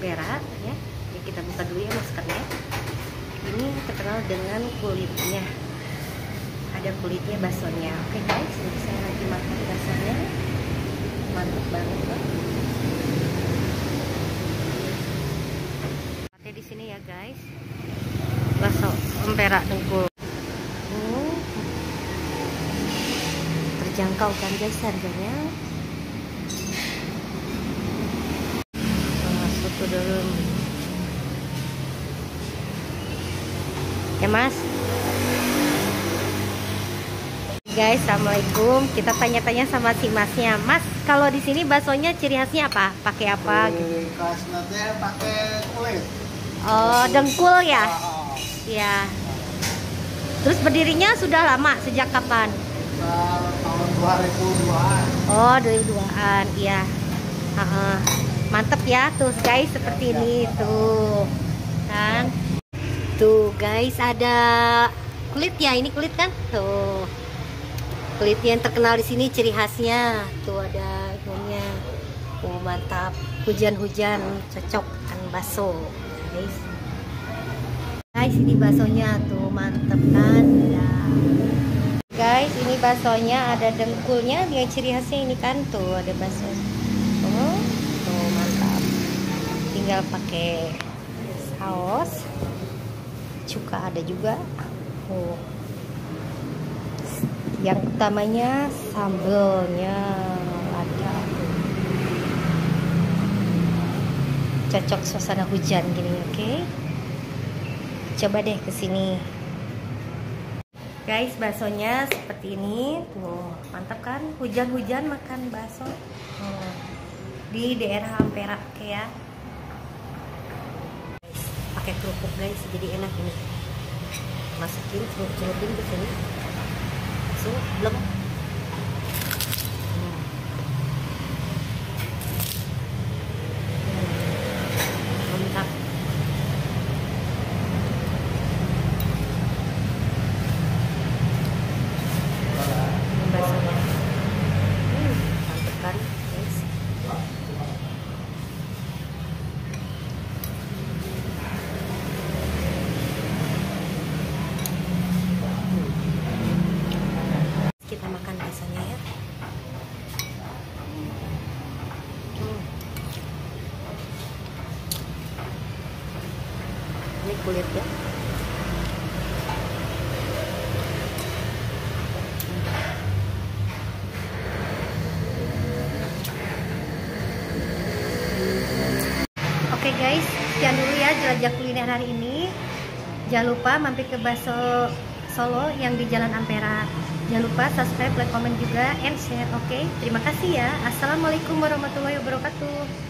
Ampera ya. Jadi kita buka dulu ya maskernya. Ini terkenal dengan kulitnya. Ada kulitnya baksonya. Oke guys, ini saya lagi makan baksonya. Mantap banget loh. Tempatnya di sini ya guys. Bakso Ampera Dengkul. Terjangkau kan guys harganya. Soto dulu. Ya mas. Guys, assalamualaikum. Kita tanya-tanya sama si masnya. Mas, kalau di sini baksonya ciri khasnya apa? Pakai apa? Khasnya pakai kulit. Oh, dengkul ya? Iya. Terus berdirinya sudah lama, sejak kapan? Tahun 2002-an. Oh, 2002-an, iya. Mantep ya, tuh guys, seperti ini tuh, kan? Tuh guys, ada kulit ya, ini kulit kan? Tuh, kulit yang terkenal di sini, ciri khasnya. Tuh ada ininya. Oh mantap, hujan-hujan cocok kan bakso, guys. Guys, ini baksonya tuh mantep kan? Ya. Guys, ini baksonya ada dengkulnya dengan ciri khasnya ini kan tuh ada bakso. Oh, tuh mantap. Tinggal pakai saus, cuka ada juga. Oh. Yang utamanya sambelnya ada. Cocok suasana hujan gini, oke? Coba deh kesini. Guys, baksonya seperti ini tuh, mantap kan? Hujan-hujan makan bakso di daerah Ampera, oke ya. Pakai kerupuk guys, jadi enak ini. Masukin celupin ke sini, belum. Mantap. Mantap kan guys. Kita makan baksonya ya. Ini kulitnya. Oke guys, sekian dulu ya jelajah kuliner hari ini. Jangan lupa mampir ke Bakso Solo yang di Jalan Ampera. Jangan lupa subscribe, like, komen juga, and share. Oke, terima kasih ya. Assalamualaikum warahmatullahi wabarakatuh.